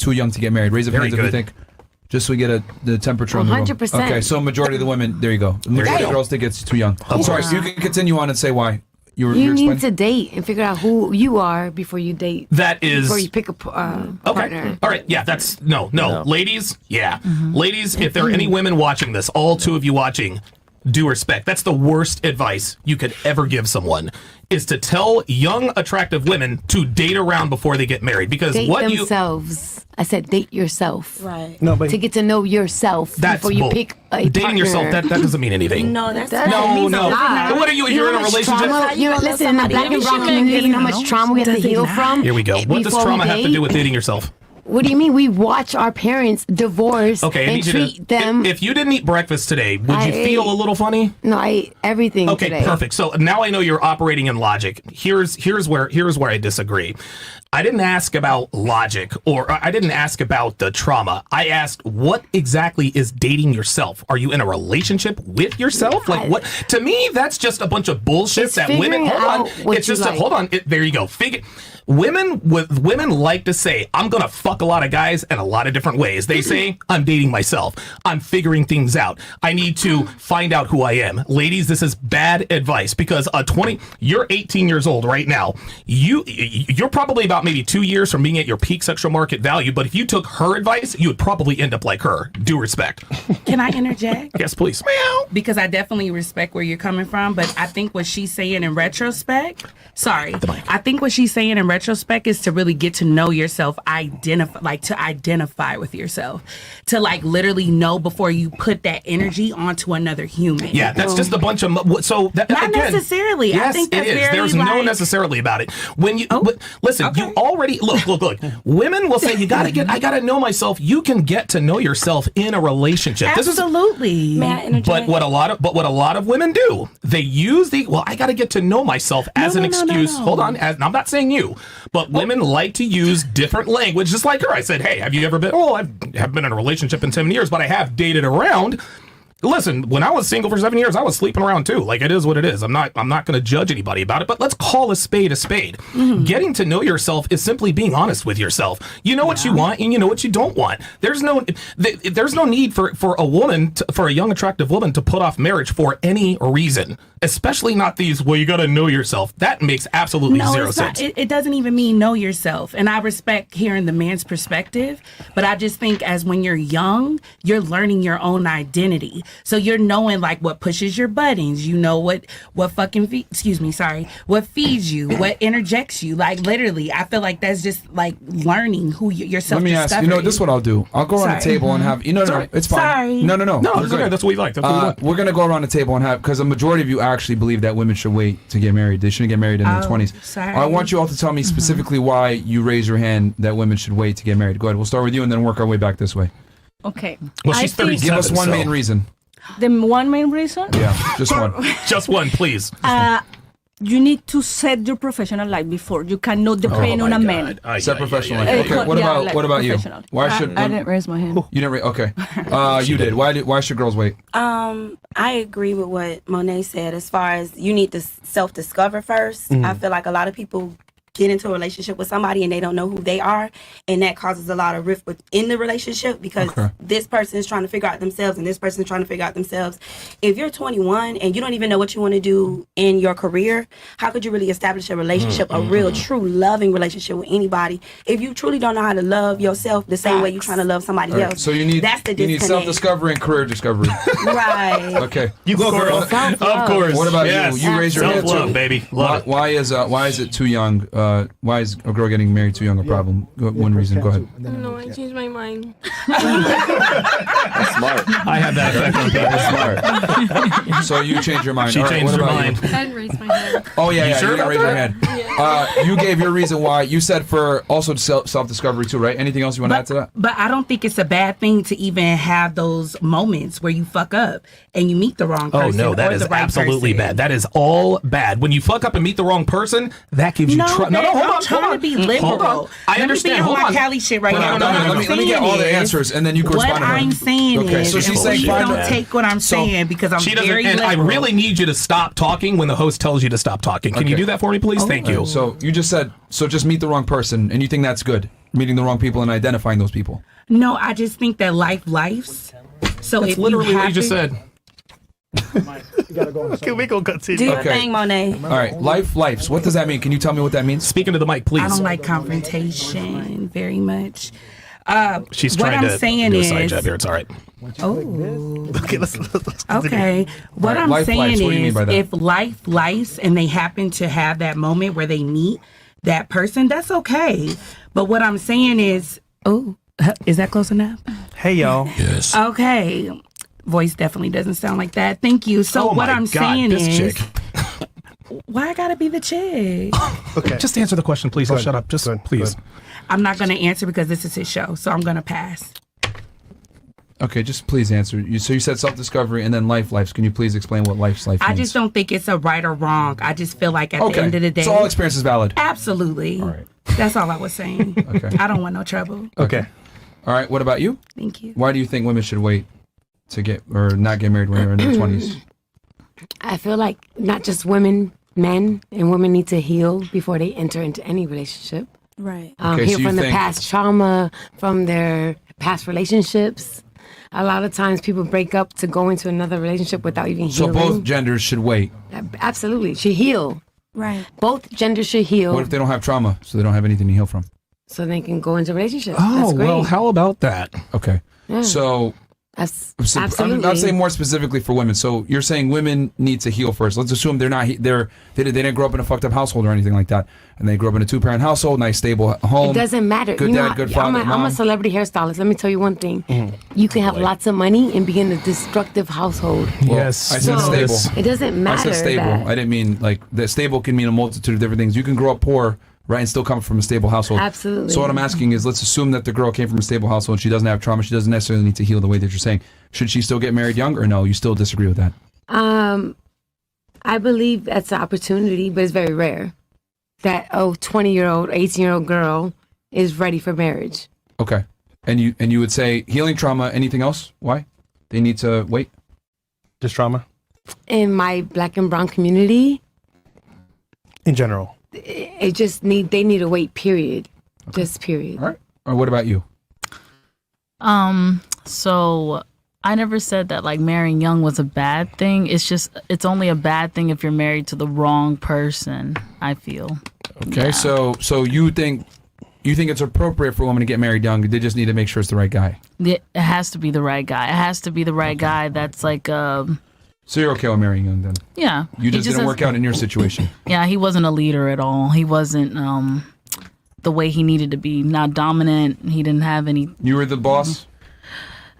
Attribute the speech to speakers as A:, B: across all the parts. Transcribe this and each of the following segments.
A: too young to get married? Raise up
B: Very
A: hands if you think. Just so we get the temperature on the room.
C: 100%.
A: Okay, so majority of the women, there you go. The majority of girls think it's too young. I'm sorry, you can continue on and say why.
C: You need to date and figure out who you are before you date.
B: That is...
C: Before you pick a partner.
B: All right, yeah, that's... No. Ladies, yeah. Ladies, if there are any women watching this, all two of you watching, due respect. That's the worst advice you could ever give someone, is to tell young, attractive women to date around before they get married. Because
C: date
B: what
C: themselves. I said date yourself.
D: Right.
E: No, but
C: to get to know yourself before you pick a
B: dating
C: partner.
B: yourself, that doesn't mean anything.
D: No, that's
B: no. What are you? You're in a relationship.
C: Listen, in the black and brown community, you know how much trauma we have to heal from.
B: Here we go. What does trauma have to do with dating yourself?
C: What do you mean? We watch our parents divorce and treat them.
B: If you didn't eat breakfast today, would you feel a little funny?
C: No, I ate everything today.
B: Okay, perfect. So now I know you're operating in logic. Here's where I disagree. I didn't ask about logic, or I didn't ask about the trauma. I asked, what exactly is dating yourself? Are you in a relationship with yourself? Like what? To me, that's just a bunch of bullshit that women. Hold on. It's just hold on. There you go. Women like to say, I'm gonna fuck a lot of guys in a lot of different ways. They say, I'm dating myself. I'm figuring things out. I need to find out who I am. Ladies, this is bad advice, because you're 18 years old right now. You're probably about maybe 2 years from being at your peak sexual market value, but if you took her advice, you would probably end up like her. Due respect.
F: Can I interject?
B: Yes, please.
F: Because I definitely respect where you're coming from, but I think what she's saying in retrospect, I think what she's saying in retrospect is to really get to know yourself, identify with yourself, to like literally know before you put that energy onto another human.
B: Yeah, that's just a bunch of not
F: necessarily.
B: Yes,
F: I think that's
B: it is. There's no necessarily about it. When you listen, you already look. Women will say I gotta know myself. You can get to know yourself in a relationship.
F: Absolutely.
D: May I interject?
B: But what a lot of women do, they use I gotta get to know myself as an excuse.
F: No.
B: Hold on, I'm not saying you, but women like to use different language, just like her. I said, hey, have you ever been? Oh, I haven't been in a relationship in 7 years, but I have dated around. Listen, when I was single for 7 years, I was sleeping around too. Like, it is what it is. I'm not going to judge anybody about it, but let's call a spade a spade. Mm-hmm. Getting to know yourself is simply being honest with yourself. You know what you want and you know what you don't want. There's no need for a woman, for a young, attractive woman to put off marriage for any reason, especially not these, well, you got to know yourself. That makes absolutely zero sense.
F: It doesn't even mean know yourself. And I respect hearing the man's perspective, but I just think as when you're young, you're learning your own identity. So you're knowing like what pushes your buttons, you know what feeds you, what interjects you. Like literally, I feel like that's just like learning who yourself.
A: Let me ask you. This is what I'll do. I'll go around the table and have no, it's fine.
F: Sorry.
A: No,
B: it's okay. That's what we like.
A: We're gonna go around the table and have, because the majority of you actually believe that women should wait to get married. They shouldn't get married in their 20s.
F: Sorry.
A: I want you all to tell me specifically why you raise your hand that women should wait to get married. Go ahead. We'll start with you and then work our way back this way.
G: Okay.
B: Well, she's 37.
A: Give us one main reason.
G: The one main reason?
A: Yeah, just one.
B: Just one, please.
G: You need to set your professional life before. You cannot depend on a man.
A: Set professional life. Okay. What about you? Why should
G: I didn't raise my hand.
A: You didn't? Okay. You did. Why should girls wait?
D: I agree with what Monet said. As far as you need to self-discover first. I feel like a lot of people get into a relationship with somebody and they don't know who they are, and that causes a lot of rift within the relationship, because this person is trying to figure out themselves and this person is trying to figure out themselves. If you're 21 and you don't even know what you want to do in your career, how could you really establish a relationship, a real, true, loving relationship with anybody if you truly don't know how to love yourself the same way you're trying to love somebody else?
A: So you need self-discovery and career discovery.
D: Right.
A: Okay.
B: You go, girl. Of course.
A: What about you? You raise your hand
B: too, baby.
A: Why is it too young? Why is a girl getting married too young a problem? One reason. Go ahead.
H: No, I changed my mind.
E: That's smart.
B: I have that effect on people.
A: Smart. So you changed your mind.
B: She changed her mind.
H: I didn't raise my hand.
A: Oh yeah,
B: you sure
A: didn't raise your hand.
H: Yeah.
A: You gave your reason why. You said for also self-discovery too, right? Anything else you want to add to that?
F: But I don't think it's a bad thing to even have those moments where you fuck up and you meet the wrong person.
B: Oh no, that is absolutely bad. That is all bad. When you fuck up and meet the wrong person, that gives you trouble. No, hold on.
F: I'm trying to be liberal.
B: Hold on. I understand.
F: Hold on. Cali shit right now.
A: Let me get all the answers and then you can respond.
F: What I'm saying is,
A: so she's saying,
F: don't take what I'm saying because I'm very liberal.
B: And I really need you to stop talking when the host tells you to stop talking. Can you do that for me, please? Thank you.
A: So you just said, just meet the wrong person, and you think that's good? meeting the wrong people and identifying those people.
F: No, I just think that lives. So
B: That's
F: if
B: literally
F: you
B: what you just said.
E: Okay, we gonna continue.
D: Do your
A: Okay.
D: thing, Monet.
A: All right, lives. What does that mean? Can you tell me what that means?
B: Speaking to the mic, please.
F: I don't like confrontation very much.
B: She's
F: what
B: trying
F: I'm
B: to
F: saying
B: do a side
F: is-
B: jab here. It's all right.
E: Okay, let's
F: Okay. What
A: Right,
F: I'm
A: life
F: saying
A: lives. What do you mean
F: is
A: by that?
F: if life and they happen to have that moment where they meet that person, that's okay. But what I'm saying is, is that close enough?
E: Hey, y'all.
B: Yes.
F: Okay. Voice definitely doesn't sound like that. Thank you. So
B: Oh
F: what
B: my
F: I'm
B: God,
F: saying
B: this
F: is,
B: chick.
F: why I gotta be the chick?
E: Okay.
B: Just answer the question, please. I'll
E: Good,
B: shut up. Just
E: good,
B: please.
E: good.
F: I'm not gonna answer because this is his show, so I'm gonna pass.
A: Okay, just please answer. So you said self-discovery and then lives. Can you please explain what life means?
F: I just don't think it's a right or wrong. I just feel like at the end of the day,
A: so all experience is valid.
F: absolutely.
A: All right.
F: That's all I was saying.
A: Okay.
F: I don't want no trouble.
E: Okay.
A: All right. What about you?
F: Thank you.
A: Why do you think women should wait to get or not get married when they're in their 20s?
C: I feel like not just women, men and women need to heal before they enter into any relationship.
D: Right.
A: Okay,
C: Heal
A: so you
C: from the
A: think-
C: past trauma, from their past relationships. A lot of times people break up to go into another relationship without even
A: So
C: healing.
A: both genders should wait.
C: Absolutely. Should heal.
D: Right.
C: Both genders should heal
A: What if they don't have trauma, so they don't have anything to heal from?
C: so they can go into a relationship.
B: Oh,
C: That's great.
B: well, how about that?
A: Okay.
C: Yeah.
A: So
C: That's
A: I'm
C: absolutely.
A: saying more specifically for women. So you're saying women need to heal first. Let's assume they didn't grow up in a fucked up household or anything like that, and they grew up in a 2-parent household, nice stable home.
C: It doesn't matter.
A: Good
C: You know,
A: dad, good father,
C: I'm a
A: mom.
C: celebrity hairstylist. Let me tell you one thing. You can have lots of money and be in a destructive household.
A: Well,
B: Yes.
A: I said
C: So,
A: stable.
C: It doesn't
A: I
C: matter.
A: said stable.
C: that-
A: I didn't mean like that. Stable can mean a multitude of different things. You can grow up poor, right, and still come from a stable household.
C: Absolutely.
A: So what I'm asking is, let's assume that the girl came from a stable household. And she doesn't have trauma. She doesn't necessarily need to heal the way that you're saying. Should she still get married young, or no? You still disagree with that?
C: I believe that's an opportunity, but it's very rare that 20-year-old, 18-year-old girl is ready for marriage.
A: Okay. And you would say healing trauma. Anything else? Why they need to wait?
E: Just trauma
C: In my black and brown community,
E: in general.
C: they need to wait, period. Just period.
A: All right. Or what about you?
I: So I never said that like marrying young was a bad thing. It's only a bad thing if you're married to the wrong person, I feel.
A: Okay.
I: Yeah.
A: So you think it's appropriate for a woman to get married young? They just need to make sure it's the right guy.
I: It has to be the right guy. It has to be the right guy that's like
A: So you're okay with marrying young then?
I: yeah.
A: You
I: He
A: just didn't
I: has-
A: work out in your situation.
I: Yeah, he wasn't a leader at all. He wasn't the way he needed to be. Not dominant. He didn't have any.
A: You were the boss.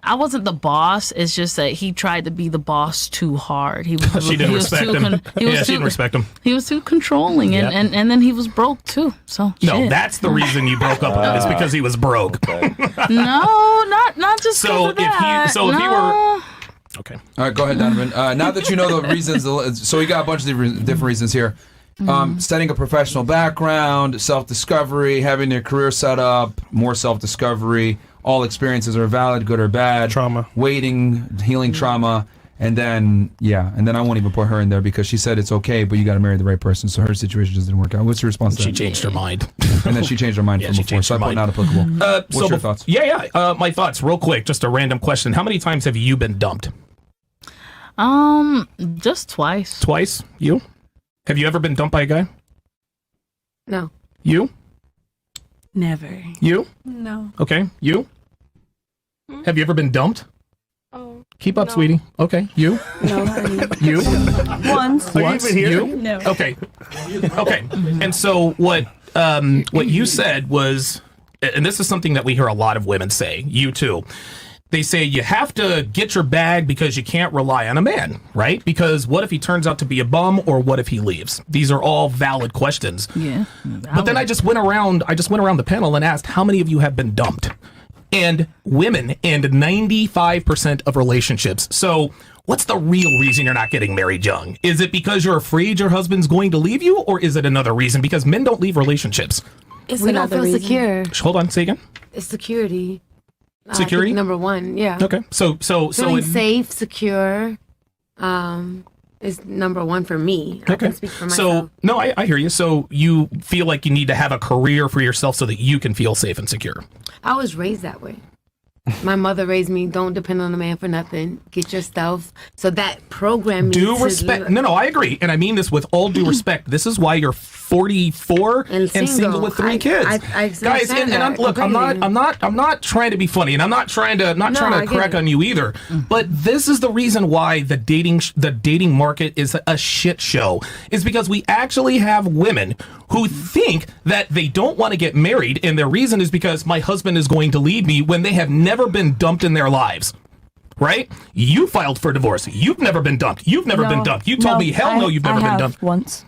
I: I wasn't the boss. It's just that he tried to be the boss too hard. He was.
B: She didn't
I: he was
B: respect
I: too
B: him.
I: he was
B: Yeah, she
I: too-
B: didn't respect him.
I: He was too controlling,
B: Yep.
I: and then he was broke too. So
B: No,
I: shit.
B: that's the reason you broke up with him. It's because he was broke.
I: no, not just
B: So
I: 'cause of that.
B: if he were
I: No.
B: okay.
A: All right, go ahead, Donovan. Now that you know the reasons, so we got a bunch of different reasons here. Setting a professional background, self-discovery, having your career set up, more self-discovery. All experiences are valid, good or bad.
E: Trauma.
A: Waiting, healing trauma. And then I won't even put her in there because she said it's okay, but you got to marry the right person. So her situation just didn't work out. What's your response to
B: She
A: that?
B: changed her mind.
A: And then she changed her mind
B: Yeah,
A: from
B: she
A: before.
B: changed
A: So I
B: her
A: put
B: mind.
A: not applicable. What's your
B: bef-
A: thoughts?
B: Yeah. My thoughts, real quick. Just a random question. How many times have you been dumped?
I: Just twice.
B: Twice. You? Have you ever been dumped by a guy?
C: No.
B: You?
F: Never.
B: You?
H: No.
B: Okay. You? Have you ever been dumped?
H: Oh.
B: Keep up,
H: No.
B: sweetie. Okay. You?
D: No, honey.
B: You?
G: Once.
B: Once?
E: even here?
B: You?
G: No.
B: Okay. Okay. And so what you said was, and this is something that we hear a lot of women say, you too. They say you have to get your bag because you can't rely on a man, right? Because what if he turns out to be a bum, or what if he leaves? These are all valid questions.
I: Yeah.
B: But then I just went around the panel and asked how many of you have been dumped? And women, and 95% of relationships. So what's the real reason you're not getting married young? Is it because you're afraid your husband's going to leave you, or is it another reason? Because men don't leave relationships.
D: It's
C: We don't
D: another
C: feel
D: reason.
C: secure.
B: Hold on, say again.
C: It's security. I
B: Security?
C: think number one, yeah.
B: Okay. So
C: Feeling
B: it,
C: safe, secure, is number one for me. I can speak for myself.
B: So, no, I hear you. So you feel like you need to have a career for yourself so that you can feel safe and secure.
C: I was raised that way. My mother raised me, don't depend on a man for nothing. Get your stuff. So that programmed me
B: Due
C: to
B: respect. No, I agree. And I mean this with all due respect. This is why you're 44 and single with 3 kids.
C: I
B: Guys, and I'm not trying to be funny, and I'm not trying to crack on you either. But this is the reason why the dating market is a shit show. Is because we actually have women who think that they don't want to get married, and their reason is because my husband is going to leave me, when they have never been dumped in their lives. Right? You filed for divorce. You've never been dumped. You've never been dumped. You told me, hell no, you've never been dumped.
G: Once.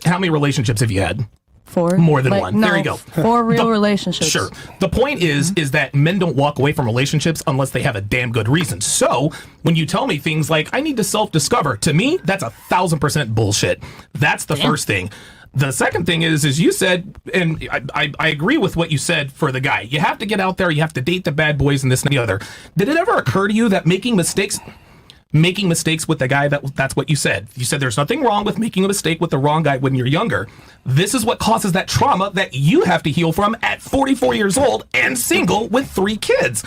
B: How many relationships have you had?
G: 4.
B: More than one.
G: No,
B: there you go.
G: 4 real relationships.
B: Sure. The point is that men don't walk away from relationships unless they have a damn good reason. So when you tell me things like, I need to self-discover, to me, that's 1,000% bullshit. That's the first thing. The second thing is you said, and I agree with what you said for the guy. You have to get out there. You have to date the bad boys and this and the other. Did it ever occur to you that making mistakes with the guy, that's what you said. You said there's nothing wrong with making a mistake with the wrong guy when you're younger. This is what causes that trauma that you have to heal from at 44 years old and single with 3 kids.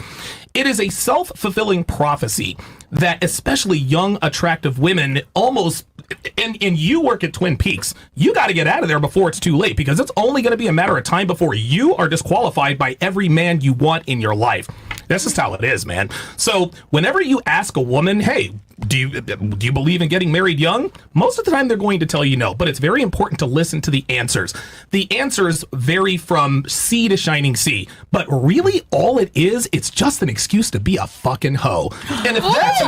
B: It is a self-fulfilling prophecy that especially young, attractive women almost, and you work at Twin Peaks, you got to get out of there before it's too late, because it's only going to be a matter of time before you are disqualified by every man you want in your life. That's just how it is, man. So whenever you ask a woman, hey, do you believe in getting married young? Most of the time they're going to tell you no, but it's very important to listen to the answers. The answers vary from sea to shining sea, but really all it is, it's just an excuse to be a fucking hoe. And if that's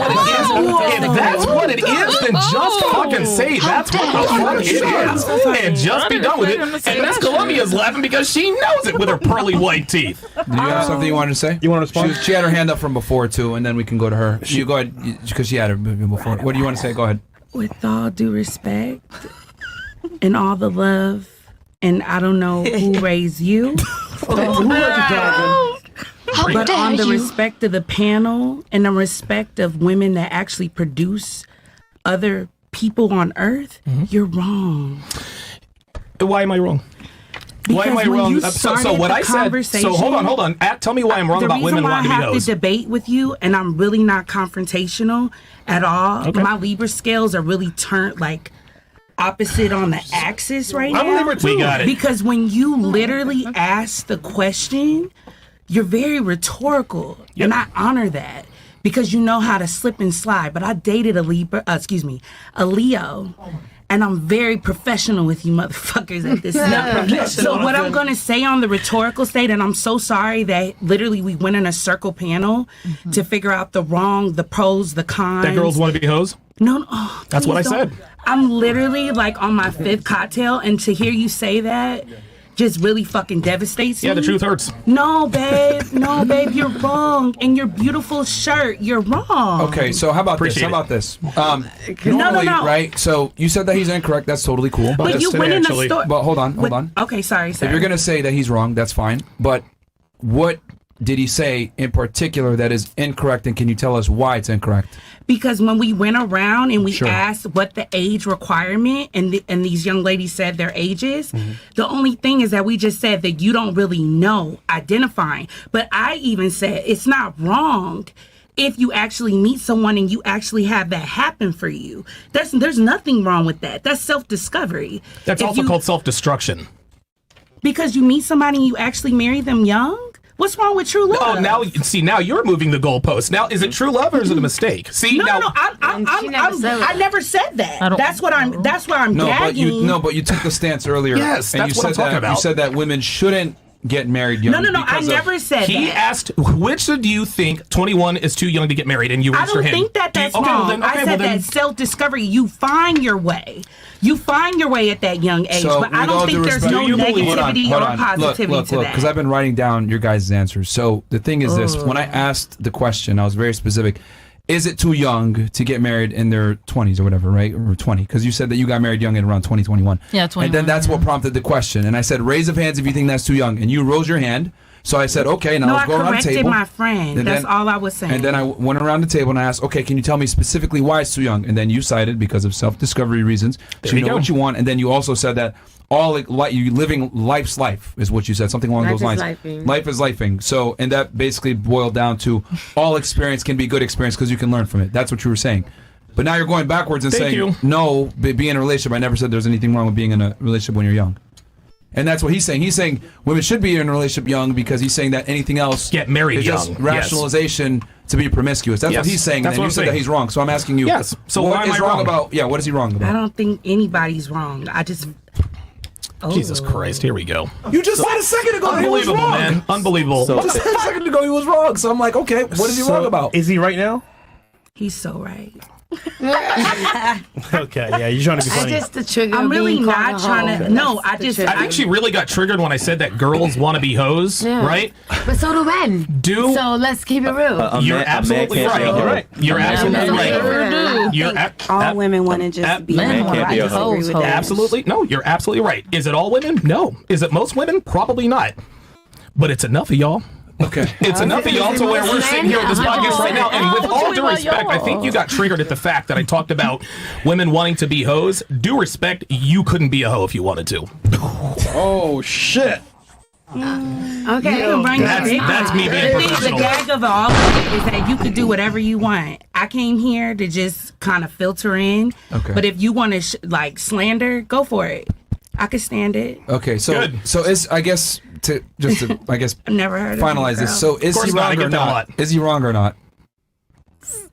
B: what it is, then just fucking say that's what the fuck it is, and just be done with it. And Miss Columbia's laughing because she knows it with her pearly white teeth.
A: Do you have something you wanted to say?
E: You want to respond?
A: She had her hand up from before too, and then we can go to her. You go ahead, because she had her before. What do you want to say? Go ahead.
F: With all due respect and all the love, and I don't know who raised you, but on the respect of the panel and the respect of women that actually produce other people on earth, you're wrong.
B: Why am I wrong? Why am I wrong? So what I said. So hold on. Tell me why I'm wrong about women wanting to be hoes.
F: The reason why I have to debate with you, and I'm really not confrontational at all. Okay. My Libra scales are really turned like opposite on the axis right now.
B: I'm a Libra too. We got it.
F: Because when you literally ask the question, you're very rhetorical, and I honor that because you know how to slip and slide. But I dated a Leo. And I'm very professional with you motherfuckers at this time. So what I'm going to say on the rhetorical state, and I'm so sorry that literally we went in a circle panel to figure out the pros, the cons.
B: That girls want to be hoes?
F: No.
B: That's what I said.
F: I'm literally like on my 5th cocktail, and to hear you say that just really fucking devastates me.
B: Yeah, the truth hurts.
F: No, babe, you're wrong. And your beautiful shirt, you're wrong.
A: Okay, so how about this? Normally,
F: No.
A: right? So you said that he's incorrect. That's totally cool.
F: But you went in the store.
A: But hold on.
F: Okay, sorry.
A: If you're going to say that he's wrong, that's fine. But what did he say in particular that is incorrect, and can you tell us why it's incorrect?
F: Because when we went around and we asked what the age requirement, and these young ladies said their ages, the only thing is that we just said that you don't really know identifying. But I even said it's not wrong if you actually meet someone and you actually have that happen for you. There's nothing wrong with that. That's self-discovery.
B: That's also called self-destruction.
F: Because you meet somebody and you actually marry them young? What's wrong with true love?
B: Oh, now you're moving the goalpost. Now, is it true love or is it a mistake? See,
F: no, I never said that. That's what I'm gagging.
A: But you took the stance earlier.
B: Yes,
A: and
B: that's what I'm talking about.
A: You said that women shouldn't get married young.
F: No, I never said that.
B: He asked, which do you think 21 is too young to get married? And you answer him.
F: I don't think that's wrong. I said that self-discovery, you find your way. You find your way at that young age, but I don't think there's no negativity or positivity to that.
A: Because I've been writing down your guys' answers. So the thing is this. When I asked the question, I was very specific. Is it too young to get married in their 20s or whatever, right? Or 20? Because you said that you got married young in around 2021.
I: Yeah, 21.
A: And then that's what prompted the question. And I said, raise of hands if you think that's too young. And you rose your hand. So I said, okay, and
F: No,
A: I
F: I
A: was going around the
F: corrected
A: table.
F: my friend.
A: And
F: That's
A: then-
F: all I was saying.
A: And then I went around the table and I asked, okay, can you tell me specifically why it's too young? And then you cited because of self-discovery reasons.
B: There
A: So you
B: you
A: know
B: go.
A: what you want. And then you also said that you living life's life is what you said, something along
C: Life
A: those
C: is
A: lines.
C: lifing.
A: Life is lifing. So, and that basically boiled down to all experience can be good experience because you can learn from it. That's what you were saying. But now you're going backwards and
B: Thank
A: saying,
B: you.
A: no, be in a relationship. I never said there's anything wrong with being in a relationship when you're young. And that's what he's saying. He's saying women should be in a relationship young because he's saying that anything else
B: Get married
A: is just
B: young.
A: rationalization to be promiscuous. That's
B: Yes.
A: what he's saying.
B: That's
A: And
B: what
A: you
B: I'm
A: said
B: saying.
A: that he's wrong. So I'm asking you.
B: Yes. So
A: what
B: why am
A: is
B: I wrong?
A: about? Yeah. What is he wrong
F: I
A: about?
F: don't think anybody's wrong. I just. Oh.
B: Jesus Christ, here we go.
A: You just said a second ago that he was
B: Unbelievable,
A: wrong.
B: man. Unbelievable.
J: So-
A: You just said a second ago he was wrong. So I'm like, okay, what is he wrong about?
E: Is he right now?
F: He's so right.
E: Okay, yeah, you're trying to be
C: I
E: funny.
C: just the trigger.
F: I'm
C: of
F: really
C: being
F: not
C: called a
F: trying
C: hoe.
F: to. No,
C: That's
F: I
C: the
F: just.
C: trigger.
B: I actually really got triggered when I said that girls want to be hoes,
C: Yeah.
B: right?
C: But so do men.
B: Do
C: So let's keep it real.
B: you're absolutely
J: can't be a hoe.
B: right. You're absolutely
C: That's
B: right.
C: right.
B: You're
D: All women want to just be
I: men
D: hoes.
I: wanna
D: I
J: be a
D: disagree
I: hoe.
D: with that.
B: absolutely no. You're absolutely right. Is it all women? No. Is it most women? Probably not. But it's enough of y'all.
A: Okay.
B: It's enough of y'all to where we're sitting here at this podcast right now, and with all due respect, I think you got triggered at the fact that I talked about women wanting to be hoes. Due respect, you couldn't be a hoe if you wanted to.
E: Oh shit!
C: Okay.
B: That's me being
F: The
B: professional.
F: gag of it all is that you could do whatever you want. I came here to just kind of filter in.
A: Okay.
F: But if you want to slander, go for it. I could stand it.
A: Okay. So
B: Good.
A: so is I guess to
F: I've never heard of
A: finalize
F: it,
A: this.
F: girl.
A: So is
B: course
A: he
B: not. I
A: wrong
B: get
A: or
B: that a
A: not?
B: lot.
A: Is he wrong or not?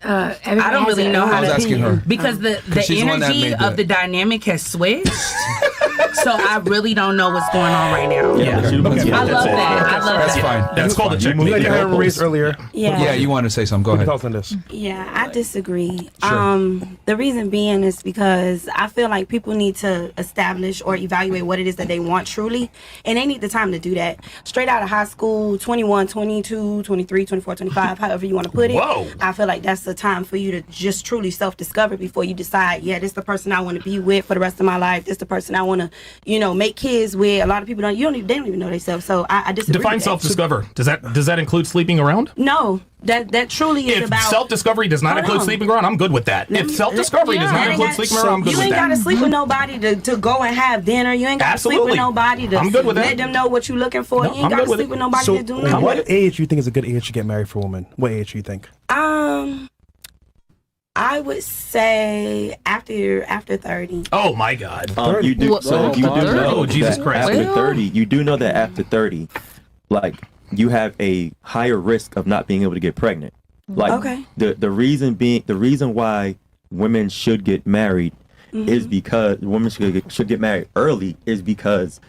F: I don't really know how
A: I was
F: to
A: asking her.
F: because the
A: she's the one that
F: energy
A: made
F: of
A: the-
F: the dynamic has switched. So I really don't know what's going on right now.
B: Yeah.
J: but you-
E: Okay.
J: yeah,
F: I love
J: that's it.
F: that. I love
A: That's
F: that.
A: fine.
B: That's called a
J: You
B: checkmate.
J: moved
E: You
J: your
E: had a
J: goalposts.
E: race earlier.
A: Yeah, you want to say something. Go
E: Your
A: ahead.
E: thoughts on this?
D: Yeah, I disagree.
A: Sure.
D: The reason being is because I feel like people need to establish or evaluate what it is that they want truly, and they need the time to do that. Straight out of high school, 21, 22, 23, 24, 25, however you want to put it.
B: Whoa.
D: I feel like that's the time for you to just truly self-discover before you decide, yeah, this is the person I want to be with for the rest of my life. This is the person I want to, make kids with. A lot of people they don't even know themselves. So I disagree.
B: Define
D: with that.
B: self-discover. Does that include sleeping around?
D: No, that truly is
B: If
D: about
B: self-discovery does not
D: Hold
B: include
D: on.
B: sleeping around, I'm good with that. If self-discovery does not
D: You
B: include
D: ain't
B: sleeping around, I'm good
D: you
B: with
D: ain't
B: that.
D: gotta sleep with nobody to go and have dinner. You ain't gotta sleep with
B: Absolutely.
D: nobody to
B: I'm good with
D: let
B: that.
D: them know what you're looking for.
B: No,
D: You ain't
B: I'm
D: gotta
B: good with
D: sleep
B: it.
D: with nobody
E: So,
D: to do nothing.
E: what age do you think is a good age to get married for a woman? What age do you think?
D: I would say after 30.
B: Oh my God.
J: You do.
I: What-
J: So you do
I: what, 30?
J: know
B: Oh, Jesus
J: that
B: Christ.
J: after
I: Well-
J: 30, you do know that after 30, like you have a higher risk of not being able to get pregnant. Like
D: Okay.
J: the reason why women should get married is because women should get married early is because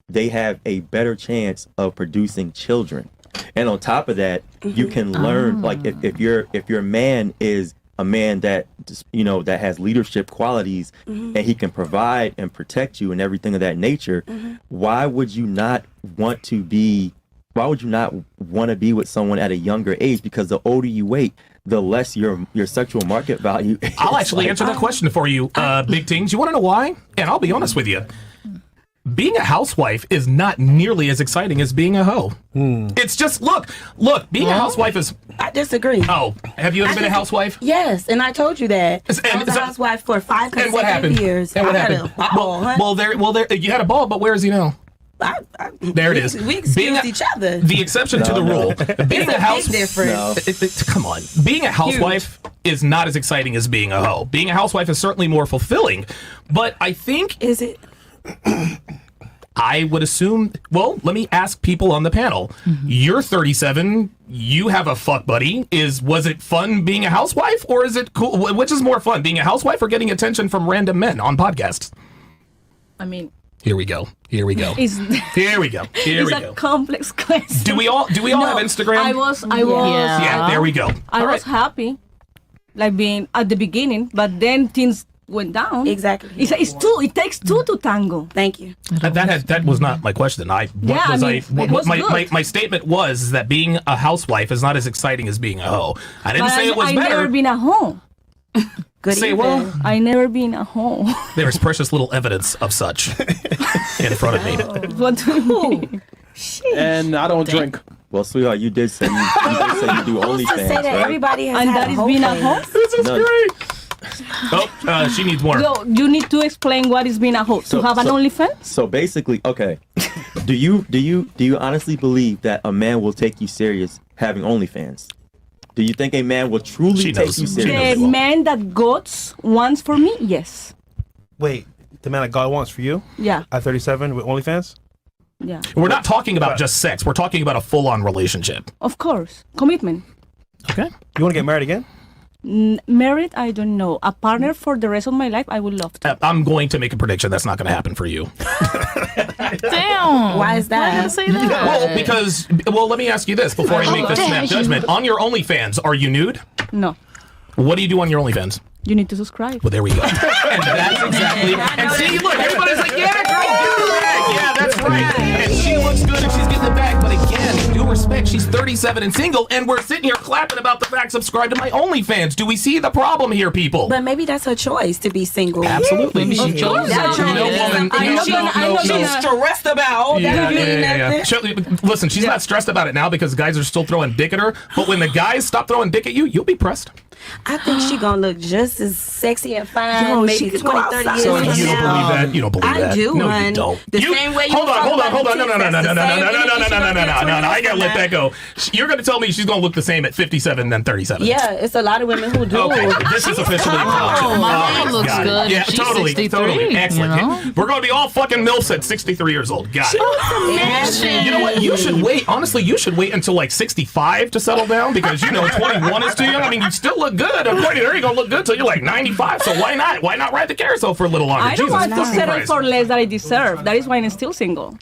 J: they have a better chance of producing children. And on top of that, you can learn like if your man is a man that that has leadership qualities and he can provide and protect you and everything of that nature, why would you not want to be with someone at a younger age? Because the older you wait, the less your sexual market value is.
B: I'll actually answer that question for you, Big Tings. You want to know why? And I'll be honest with you. Being a housewife is not nearly as exciting as being a hoe. It's just, look, being a housewife is...
D: I disagree.
B: Oh, have you ever been a housewife?
D: Yes, and I told you that. I was a
B: so-
D: housewife for 5
B: And what
D: consecutive
B: happened?
D: years.
B: And what
D: I had
B: happened?
D: a ball, huh?
B: Well, there. You had a ball, but where is he now? There it is.
D: We
B: Being
D: excused
B: a-
D: each other.
B: The exception to the rule. Being
D: It's
B: a house.
D: big difference.
B: Come on. Being a housewife is not as exciting as being a hoe. Being a housewife is certainly more fulfilling, but I think
D: Is it?
B: I would assume. Well, let me ask people on the panel. You're 37. You have a fuck buddy. Was it fun being a housewife, or is it cool? Which is more fun, being a housewife or getting attention from random men on podcasts?
G: I mean,
B: Here we go. Here we go.
G: it's,
B: Here we go. Here
G: it's
B: we
G: a
B: go.
G: complex question.
B: Do we all have Instagram?
G: I was,
I: Yeah.
B: Yeah, there we go.
G: I
B: All
G: was
B: right.
G: happy, like being at the beginning, but then things went down.
D: Exactly.
G: It takes two to tango.
D: Thank you.
B: That was not my question. My statement was that being a housewife is not as exciting as being a hoe. I didn't say it was
G: I
B: better.
G: never been a home.
D: Good
B: Say
D: evening.
B: well.
G: I never been a home.
B: There is precious little evidence of such in front of me.
G: What do you mean?
E: And I don't drink.
J: Well, sweetheart, you did say you do
D: Who's to say
J: OnlyFans,
D: that
J: right?
D: everybody has
G: And
D: had
G: that
D: a
G: is
D: whole
G: being a
D: phase?
G: host?
B: This is
J: No.
B: great. Oh, she needs more.
G: So you need to explain what is being a host.
J: So-
G: to have an
J: so-
G: OnlyFans?
J: So basically, okay. Do you honestly believe that a man will take you serious having OnlyFans? Do you think a man will truly
B: She
J: take
B: knows.
J: you
B: She
J: serious?
G: The man that God wants for me, yes.
E: Wait, the man that God wants for you
G: Yeah,
E: at 37 with OnlyFans?
G: yeah.
B: We're not talking about just sex. We're talking about a full-on relationship.
G: Of course. Commitment.
B: Okay.
E: You want to get married again?
G: Married, I don't know. A partner for the rest of my life, I would love to.
B: I'm going to make a prediction that's not going to happen for you.
I: Damn.
D: Why is that?
I: Why you say that?
B: Well, because let me ask you this before I make this snap judgment. On your OnlyFans, are you nude?
G: No.
B: What do you do on your OnlyFans?
G: You need to subscribe.
B: Well, there we go. And that's exactly. And see, look, everybody's like, yeah, girl, get the bag. Yeah, that's right. And she looks good and she's getting the bag. But again, due respect, she's 37 and single, and we're sitting here clapping about the fact subscribe to my OnlyFans. Do we see the problem here, people?
D: But maybe that's her choice to be single.
B: Absolutely.
I: Maybe she chose
D: That's
I: that.
D: her
B: No
D: choice.
B: woman.
G: I'm not gonna-
D: She's stressed about.
B: Yeah. Listen, she's not stressed about it now because guys are still throwing dick at her. But when the guys stop throwing dick at you, you'll be pressed.
D: I think she gonna look just as sexy and fine.
C: Yo,
D: maybe
C: she could
D: 20,
C: go
D: 30
C: outside.
D: years
B: So
D: from
B: you don't
D: now.
B: believe that? You don't believe
D: I
B: that?
D: do,
B: No,
D: hun.
B: you don't.
D: The same way you
B: hold on,
D: talk
B: hold on,
D: about
B: hold on. No,
D: the
B: no, no, no,
D: tits,
B: no, no,
D: that's
B: no,
D: the
B: no,
D: same
B: no,
D: energy
B: no, no,
D: she
B: no, no,
D: gonna
B: no,
D: get
B: no. I
D: 20
B: gotta
D: years
B: let
D: from
B: that go. You're gonna tell me she's gonna look the same at 57 than 37.
D: Yeah, it's a lot of women who do.
B: Okay, this is officially a talk show.
I: My mom looks
B: got it.
I: good.
B: Yeah,
I: She's
B: totally,
I: 63,
B: totally. Excellent.
I: you know?
B: We're gonna be all fucking milfs at 63 years old. Got it.
I: Imagine.
B: You know what? You should wait. Honestly, you should wait until like 65 to settle down because 21 is too young. I mean, you still look good. According to her, you're gonna look good till you're like 95. So why not? Why not ride the carousel for a little longer?
G: I don't
B: Jesus
G: want to
B: fucking
G: settle
B: Christ.
G: for less than I deserve. That is why I'm still single.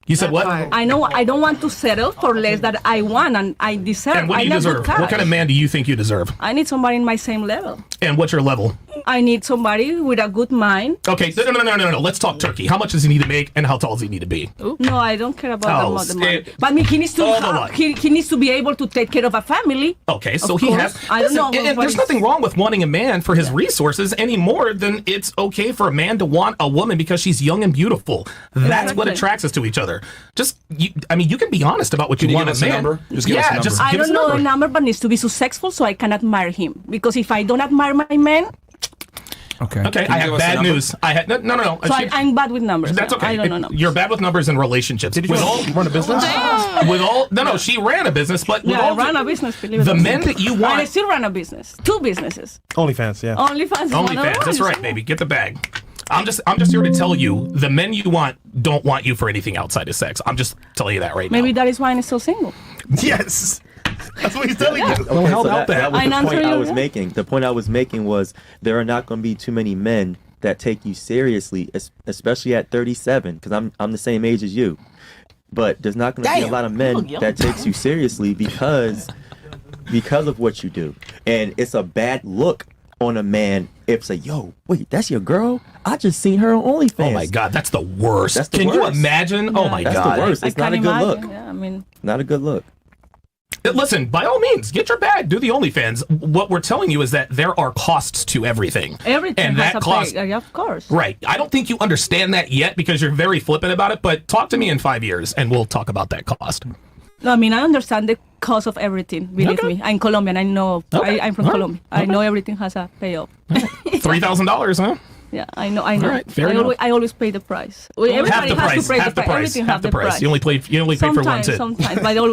B: You said what?
G: I know I don't want to settle for less that I want and I deserve.
B: And what do
G: I
B: you
G: love
B: deserve?
G: good cash.
B: What kind of man do you think you deserve?
G: I need somebody in my same level.
B: And what's your level?
G: I need somebody with a good mind.
B: Okay, no. Let's talk turkey. How much does he need to make, and how tall does he need to be?
G: No, I don't care about
B: Oh,
G: the money.
B: skip.
G: But I mean, he needs to
B: All the money.
G: he needs to be able to take care of a family.
B: Okay, so
G: Of
B: he
G: course.
B: has.
G: I don't know
B: and
G: what
B: there's
G: is-
B: nothing wrong with wanting a man for his resources any more than it's okay for a man to want a woman because she's young and beautiful. That's what
G: Exactly.
B: attracts us to each other. You can be honest about what you
A: Can you
B: want
A: give us
B: in
A: a
B: a man.
A: number? Just give us a number.
B: Just
G: I
B: give us
G: don't
B: a
G: know
B: number.
G: the number, but needs to be successful so I can admire him. Because if I don't admire my man,
A: Okay.
B: Okay,
A: Can
B: I
A: you
B: have
A: give us a
B: bad
A: number?
B: news. I had no.
G: so I'm bad with numbers.
B: That's
G: Yeah,
B: okay.
G: I don't know numbers.
B: You're bad with numbers and relationships. With all,
E: Run a business?
B: no, she ran a business, but with
G: Yeah, I
B: all
G: run a business. Believe it
B: the
G: or not.
B: men that you
G: And I
B: want.
G: still run a business. 2 businesses.
E: OnlyFans, yeah.
G: OnlyFans. is one of the
B: OnlyFans. That's
G: ones.
B: right, baby. Get the bag. I'm just here to tell you the men you want don't want you for anything outside of sex. I'm just telling you that right
G: Maybe
B: now.
G: that is why I'm still single.
B: Yes. That's what he's telling you.
J: Okay,
B: Well, how
J: so
B: about
J: that
B: that?
J: was
G: I
J: the
G: answer
J: point I
G: you,
J: was
G: yeah.
J: making. The point I was making was there are not going to be too many men that take you seriously, especially at 37, because I'm the same age as you. But there's not going to be a lot of men that takes you seriously because of what you do, and it's a bad look on a man if say, yo, wait, that's your girl? I just seen her on OnlyFans.
B: Oh my God, that's the worst.
J: That's the
B: Can you
J: worst.
B: imagine? Oh my
J: That's
B: God.
J: the worst.
G: I
J: It's not a
G: can't
J: good
G: imagine.
J: look.
G: Yeah, I mean,
J: Not a good look.
B: Listen, by all means, get your bag, do the OnlyFans. What we're telling you is that there are costs to everything.
G: everything
B: and
G: has
B: that
G: a
B: cost.
G: pay. Yeah, of course.
B: Right. I don't think you understand that yet because you're very flippant about it, but talk to me in 5 years and we'll talk about that cost.
G: No, I mean, I understand the cost of everything. Believe
B: Okay.
G: me, I'm Colombian. I know.
B: Okay.
G: I'm from
B: All right.
G: Colombia. I know everything has a payoff.
B: $3,000, huh?
G: Yeah, I know. I know.
B: All right, fair enough.
G: I always pay the price. Everybody
B: Half the
G: has
B: price.
G: to pay
B: Half the price.
G: Everything
B: Half the price. You only pay for one
G: Sometimes,
B: tit.
G: sometimes, but I always